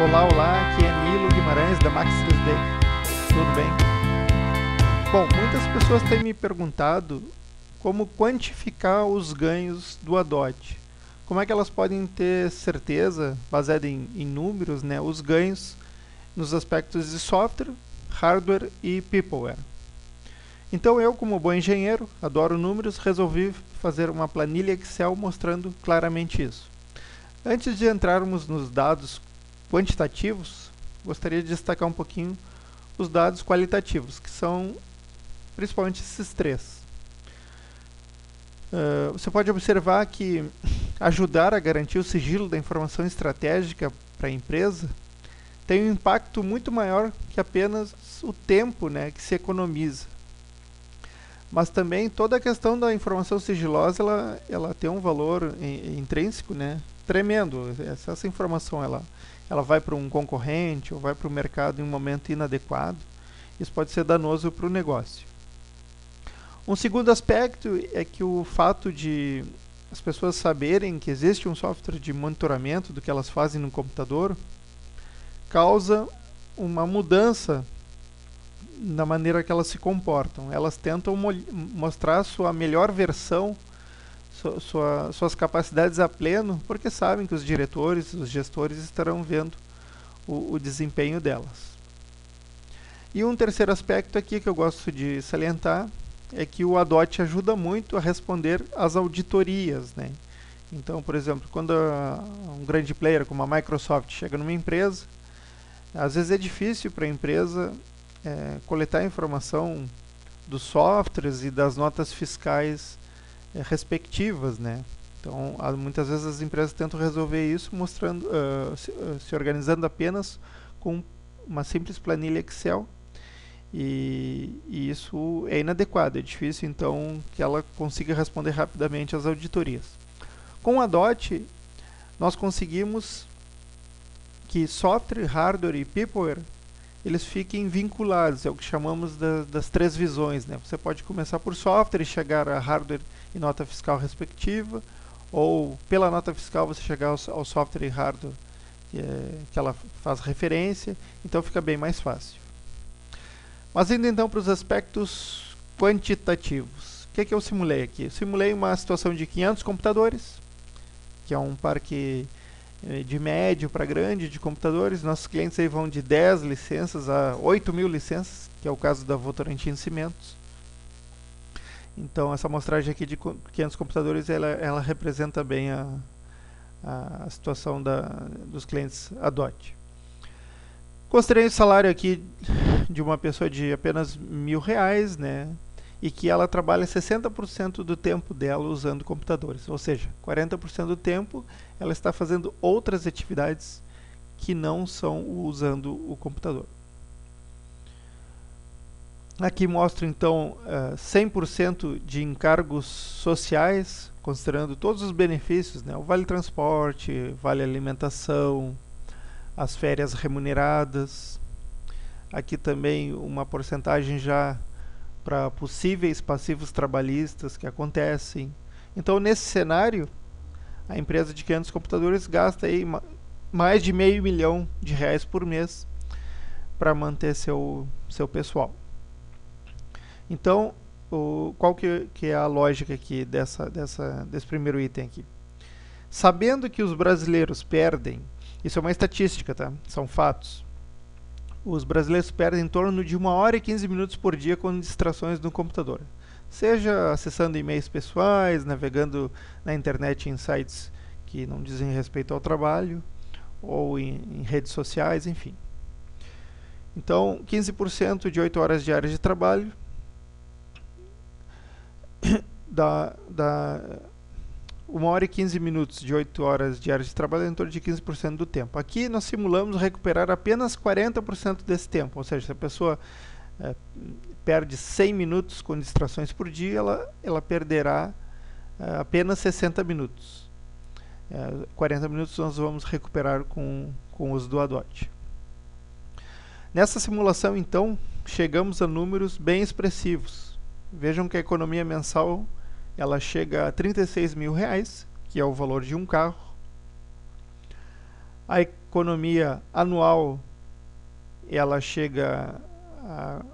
Olá, olá, aqui é Nilo Guimarães da Max 3D. Tudo bem? Bom, muitas pessoas têm me perguntado como quantificar os ganhos do ADOT. Como é que elas podem ter certeza, baseada em números, né, os ganhos nos aspectos de software, hardware e peopleware. Então eu, como bom engenheiro, adoro números, resolvi fazer uma planilha Excel mostrando claramente isso. Antes de entrarmos nos dados quantitativos, gostaria de destacar um pouquinho os dados qualitativos, que são principalmente esses três. Você pode observar que ajudar a garantir o sigilo da informação estratégica para a empresa tem um impacto muito maior que apenas o tempo, né, que se economiza. Mas também toda a questão da informação sigilosa, ela tem um valor intrínseco, né, tremendo. Se essa informação ela vai para um concorrente ou vai para o mercado em um momento inadequado, isso pode ser danoso para o negócio. Um segundo aspecto é que o fato de as pessoas saberem que existe um software de monitoramento do que elas fazem no computador causa uma mudança na maneira que elas se comportam. Elas tentam mostrar sua melhor versão, suas capacidades a pleno, porque sabem que os diretores, os gestores estarão vendo o desempenho delas. E um terceiro aspecto aqui que eu gosto de salientar é que o ADOT ajuda muito a responder às auditorias, né? Então, por exemplo, quando um grande player como a Microsoft chega numa empresa, às vezes é difícil para a empresa coletar informação dos softwares e das notas fiscais respectivas, né? Então, muitas vezes as empresas tentam resolver isso mostrando, se organizando apenas com uma simples planilha Excel, e isso é inadequado, é difícil então que ela consiga responder rapidamente às auditorias. Com a DOT, nós conseguimos que software, hardware e peopleware eles fiquem vinculados, é o que chamamos das três visões, né? Você pode começar por software e chegar a hardware e nota fiscal respectiva, ou pela nota fiscal você chegar ao software e hardware que ela faz referência, então fica bem mais fácil. Mas indo então para os aspectos quantitativos. O que eu simulei aqui? Eu simulei uma situação de 500 computadores, que é um parque de médio para grande de computadores. Nossos clientes aí vão de 10 licenças a 8.000 licenças, que é o caso da Votorantim Cimentos. Então essa amostragem aqui de 500 computadores, ela representa bem a situação dos clientes ADOT. Considerei o salário aqui de uma pessoa de apenas R$1.000, né? E que ela trabalha 60% do tempo dela usando computadores, ou seja, 40% do tempo ela está fazendo outras atividades que não são usando o computador. Aqui mostro então 100% de encargos sociais, considerando todos os benefícios, né? O vale transporte, vale alimentação, as férias remuneradas. Aqui também uma porcentagem já para possíveis passivos trabalhistas que acontecem. Então, nesse cenário, a empresa de 500 computadores gasta aí mais de R$500 mil por mês para manter seu pessoal. Então, qual que é a lógica aqui desse primeiro item aqui? Sabendo que os brasileiros perdem, isso é uma estatística, tá? São fatos. Os brasileiros perdem em torno de 1 hora e 15 minutos por dia com distrações no computador. Seja acessando e-mails pessoais, navegando na internet em sites que não dizem respeito ao trabalho, ou em redes sociais, enfim. Então, 15% de 8 horas diárias de trabalho dá 1 hora e 15 minutos de 8 horas diárias de trabalho, em torno de 15% do tempo. Aqui nós simulamos recuperar apenas 40% desse tempo, ou seja, se a pessoa perde 100 minutos com distrações por dia, ela perderá apenas 60 minutos. 40 minutos nós vamos recuperar com o uso do ADOT. Nessa simulação, então, chegamos a números bem expressivos. Vejam que a economia mensal ela chega a R$36 mil, que é o valor de um carro. economia anual ela chega a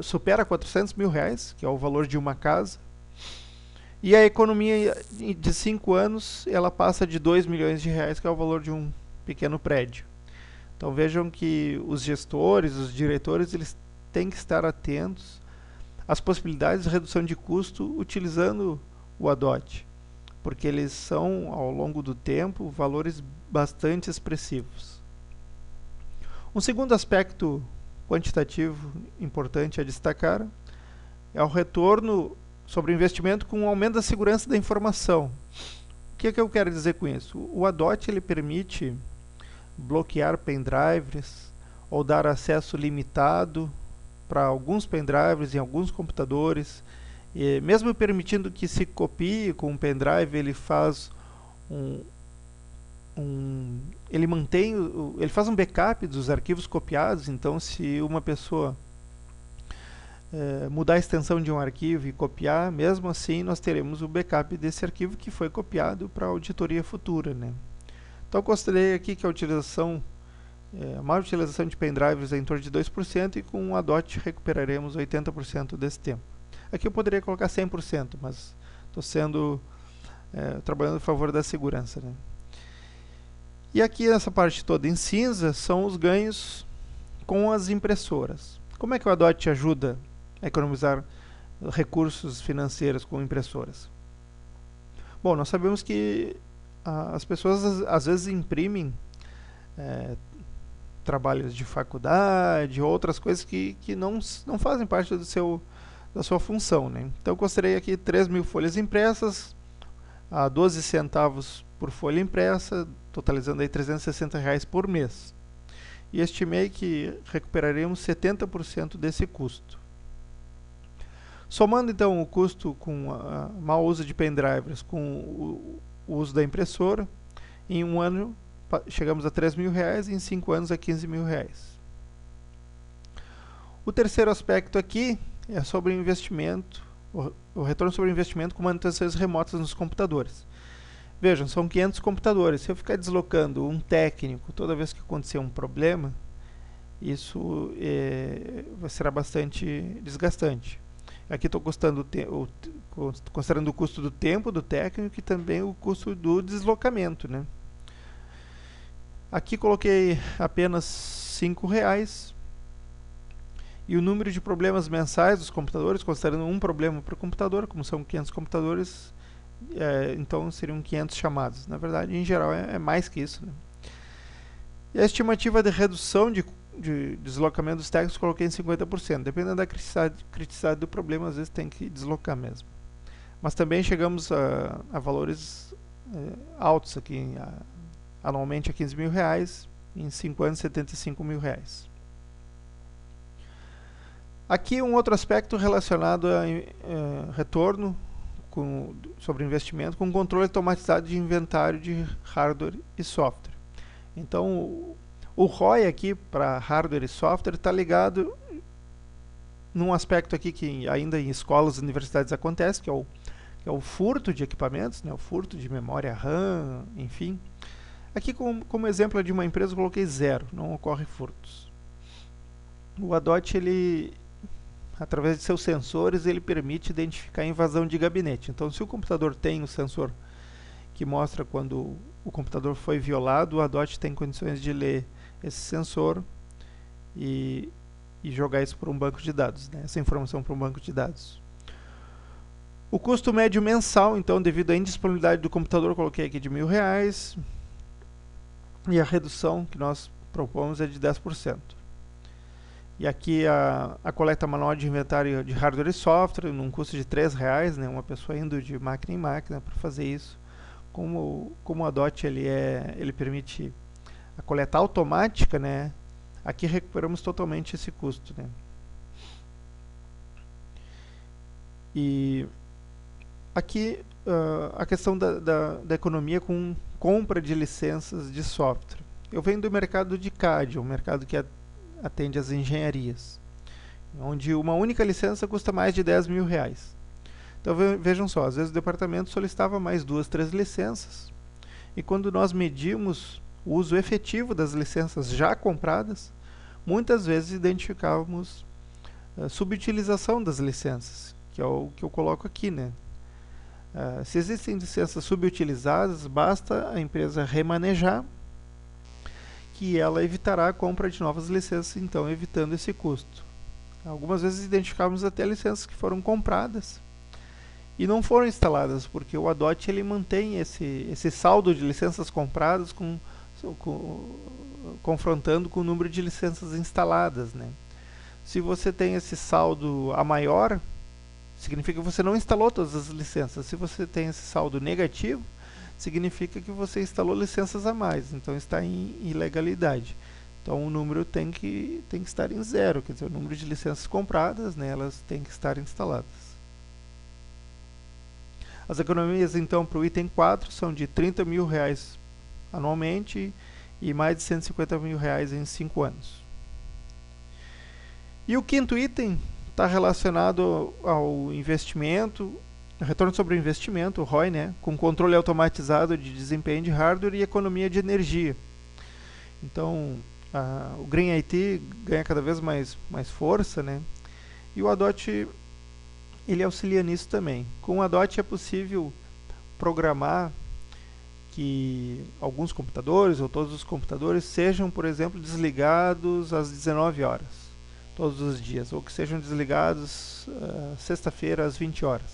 supera 400 mil reais, que é o valor de uma casa. E a economia de 5 anos ela passa de 2 milhões de reais, que é o valor de um pequeno prédio. Então vejam que os gestores, os diretores, eles têm que estar atentos às possibilidades de redução de custo utilizando o ADOT, porque eles são, ao longo do tempo, valores bastante expressivos. Um segundo aspecto quantitativo importante a destacar é o retorno sobre o investimento com o aumento da segurança da informação. O que é que eu quero dizer com isso? O ADOT ele permite bloquear pendrives ou dar acesso limitado para alguns pendrives em alguns computadores, e mesmo permitindo que se copie com um pendrive, ele faz ele faz um backup dos arquivos copiados. Então, se uma pessoa mudar a extensão de um arquivo e copiar, mesmo assim nós teremos o backup desse arquivo que foi copiado para auditoria futura, né? Então eu considerei aqui que a utilização, a maior utilização de pendrives é em torno de 2%, e com o ADOT recuperaremos 80% desse tempo. Aqui eu poderia colocar 100%, mas estou trabalhando a favor da segurança, né? E aqui nessa parte toda em cinza são os ganhos com as impressoras. Como é que o ADOT ajuda a economizar recursos financeiros com impressoras? Bom, nós sabemos que as pessoas às vezes imprimem trabalhos de faculdade, outras coisas que não fazem parte da sua função, né? Então eu considerei aqui 3.000 folhas impressas a 12 centavos por folha impressa, totalizando aí R$360 por mês. E estimei que recuperaremos 70% desse custo. Somando então o custo com o mau uso de pendrives com o uso da impressora, em um ano chegamos a R$3.000 e em 5 anos a R$15.000. O terceiro aspecto aqui é sobre o investimento, o retorno sobre o investimento com manutenções remotas nos computadores. Vejam, são 500 computadores. Se eu ficar deslocando um técnico toda vez que acontecer um problema, isso será bastante desgastante. Aqui estou considerando o custo do tempo do técnico e também o custo do deslocamento, né? Aqui coloquei apenas R$5 e o número de problemas mensais dos computadores, considerando um problema por computador, como são 500 computadores, então seriam 500 chamadas. Na verdade, em geral, é mais que isso, né? E a estimativa de redução de deslocamento dos técnicos coloquei em 50%. Dependendo da criticidade do problema, às vezes tem que deslocar mesmo. Mas também chegamos a valores altos aqui, anualmente a R$15.000, em 5 anos R$75.000. Aqui um outro aspecto relacionado a retorno sobre investimento com controle automatizado de inventário de hardware e software. Então o ROI aqui para hardware e software está ligado num aspecto aqui que ainda em escolas e universidades acontece, que é o furto de equipamentos, né, o furto de memória RAM, enfim. Aqui como exemplo de uma empresa eu coloquei 0, não ocorre furtos. O ADOT, ele, através de seus sensores, ele permite identificar a invasão de gabinete. Então, se o computador tem um sensor que mostra quando o computador foi violado, o ADOT tem condições de ler esse sensor e jogar isso para um banco de dados, né? Essa informação para um banco de dados. O custo médio mensal, então, devido à indisponibilidade do computador, coloquei aqui de R$1.000, e a redução que nós propomos é de 10%. E aqui a coleta manual de inventário de hardware e software, num custo de R$3, né? Uma pessoa indo de máquina em máquina para fazer isso. Como o ADOT ele permite a coleta automática, né? Aqui recuperamos totalmente esse custo, né? E aqui a questão da economia com compra de licenças de software. Eu venho do mercado de CAD, um mercado que atende às engenharias, onde uma única licença custa mais de R$10.000. Então vejam só, às vezes o departamento solicitava mais 2, 3 licenças, E quando nós medimos o uso efetivo das licenças já compradas, muitas vezes identificávamos subutilização das licenças, que é o que eu coloco aqui, né? Se existem licenças subutilizadas, basta a empresa remanejar, que ela evitará a compra de novas licenças, então evitando esse custo. Algumas vezes identificamos até licenças que foram compradas e não foram instaladas, porque o ADOT ele mantém esse saldo de licenças compradas confrontando com o número de licenças instaladas, né? Se você tem esse saldo a maior, significa que você não instalou todas as licenças. Se você tem esse saldo negativo, significa que você instalou licenças a mais, então está em ilegalidade. Então o número tem que estar em zero, quer dizer, o número de licenças compradas, né, elas têm que estar instaladas. As economias então para o item 4 são de R$30 mil anualmente e mais de R$150 mil em 5 anos. E o quinto item está relacionado ao investimento, retorno sobre o investimento, o ROI, né, com controle automatizado de desempenho de hardware e economia de energia. Então, o Green IT ganha cada vez mais força, né, e o ADOT ele auxilia nisso também. Com o ADOT é possível programar que alguns computadores ou todos os computadores sejam, por exemplo, desligados às 19 horas. Todos os dias, ou que sejam desligados sexta-feira às 20 horas.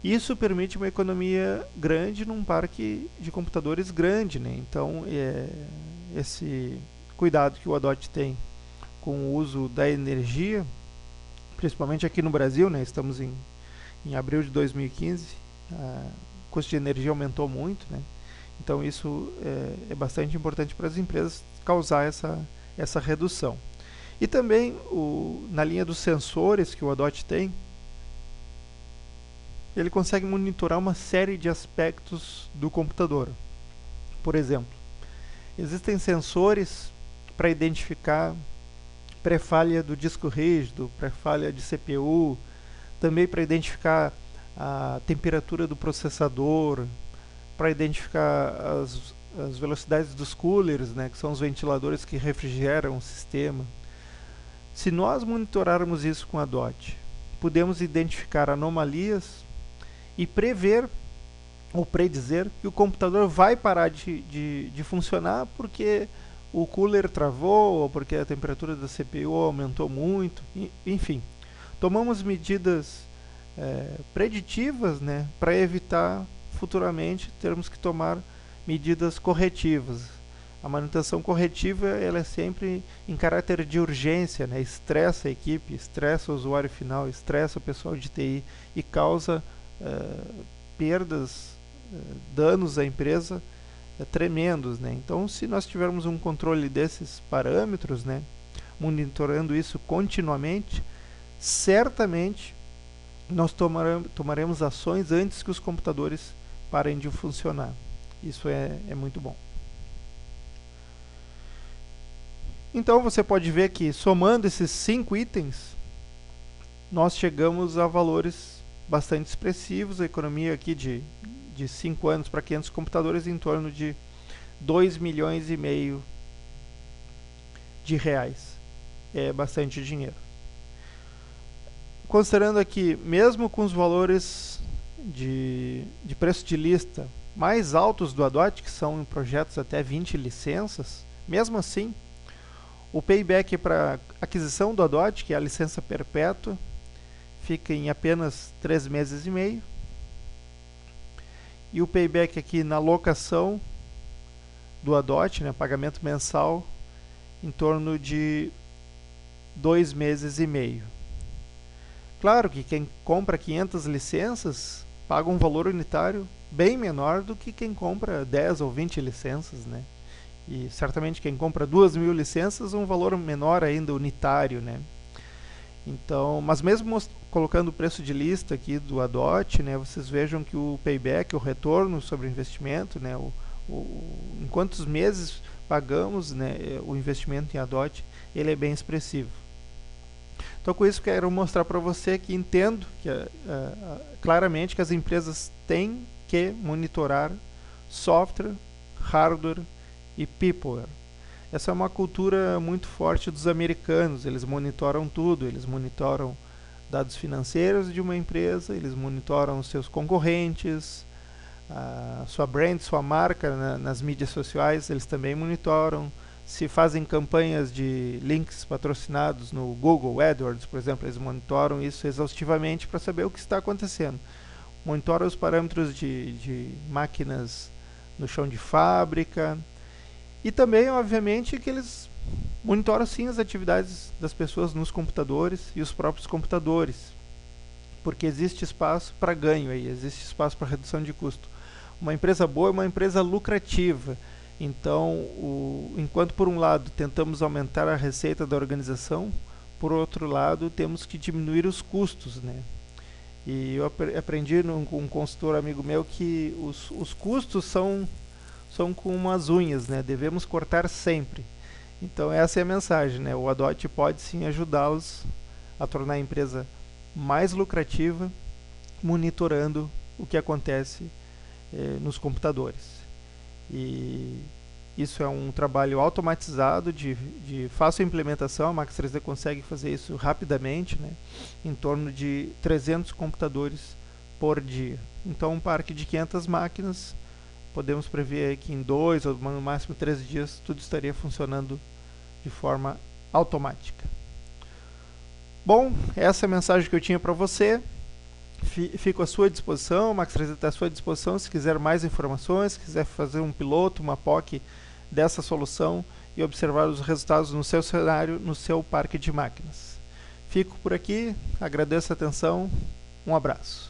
Isso permite uma economia grande num parque de computadores grande, né? Então, esse cuidado que o ADOT tem com o uso da energia, principalmente aqui no Brasil, né? Estamos em abril de 2015, o custo de energia aumentou muito, né? Então, isso é bastante importante para as empresas causar essa redução. E também, na linha dos sensores que o ADOT tem, ele consegue monitorar uma série de aspectos do computador. Por exemplo, existem sensores para identificar pré-falha do disco rígido, pré-falha de CPU, também para identificar a temperatura do processador, para identificar as velocidades dos coolers, né, que são os ventiladores que refrigeram o sistema. Se nós monitorarmos isso com a ADOT, podemos identificar anomalias e prever ou predizer que o computador vai parar de funcionar porque o cooler travou ou porque a temperatura da CPU aumentou muito, enfim. Tomamos medidas preditivas, né, para evitar futuramente termos que tomar medidas corretivas. A manutenção corretiva ela é sempre em caráter de urgência, né? Estressa a equipe, estressa o usuário final, estressa o pessoal de TI e causa perdas, danos à empresa tremendos, né? Então, se nós tivermos um controle desses parâmetros, né, monitorando isso continuamente, certamente nós tomaremos ações antes que os computadores parem de funcionar. Isso é muito bom. Então você pode ver que somando esses 5 itens, nós chegamos a valores bastante expressivos. A economia aqui de 5 anos para 500 computadores em torno de 2,5 milhões de reais. É bastante dinheiro. Considerando aqui, mesmo com os valores de preço de lista mais altos do ADOT, que são em projetos até 20 licenças, mesmo assim, o payback para aquisição do ADOT, que é a licença perpétua, fica em apenas 3 meses e meio. E o payback aqui na locação do ADOT, né, pagamento mensal, em torno de 2 meses e meio. Claro que quem compra 500 licenças paga um valor unitário bem menor do que quem compra 10 ou 20 licenças, né? E certamente quem compra 2.000 licenças, um valor menor ainda unitário, né? Então, mas mesmo colocando o preço de lista aqui do ADOT, né, vocês vejam que o payback, o retorno sobre o investimento, né, em quantos meses pagamos, né, o investimento em ADOT, ele é bem expressivo. Então, com isso, quero mostrar para você que entendo que claramente que as empresas têm que monitorar software, hardware e people. Essa é uma cultura muito forte dos americanos, eles monitoram tudo, eles monitoram dados financeiros de uma empresa, eles monitoram os seus concorrentes, a sua brand, sua marca nas mídias sociais, eles também monitoram. Se fazem campanhas de links patrocinados no Google AdWords, por exemplo, eles monitoram isso exaustivamente para saber o que está acontecendo. Monitoram os parâmetros de máquinas no chão de fábrica. E também, obviamente, que eles monitoram sim as atividades das pessoas nos computadores e os próprios computadores. Porque existe espaço para ganho aí, existe espaço para redução de custo. Uma empresa boa é uma empresa lucrativa. Então, enquanto por um lado tentamos aumentar a receita da organização, por outro lado temos que diminuir os custos, né? E eu aprendi com um consultor amigo meu que os custos são com umas unhas, né? Devemos cortar sempre. Então essa é a mensagem, né? O Adot pode sim ajudá-los a tornar a empresa mais lucrativa, monitorando o que acontece nos computadores. E isso é um trabalho automatizado de fácil implementação. A Max 3D consegue fazer isso rapidamente, né? Em torno de 300 computadores por dia. Então um parque de 500 máquinas, podemos prever que em 2 ou no máximo 3 dias tudo estaria funcionando de forma automática. Bom, essa é a mensagem que eu tinha para você. Fico à sua disposição, o Max 3D está à sua disposição se quiser mais informações, se quiser fazer um piloto, uma POC dessa solução e observar os resultados no seu cenário, no seu parque de máquinas. Fico por aqui, agradeço a atenção, um abraço.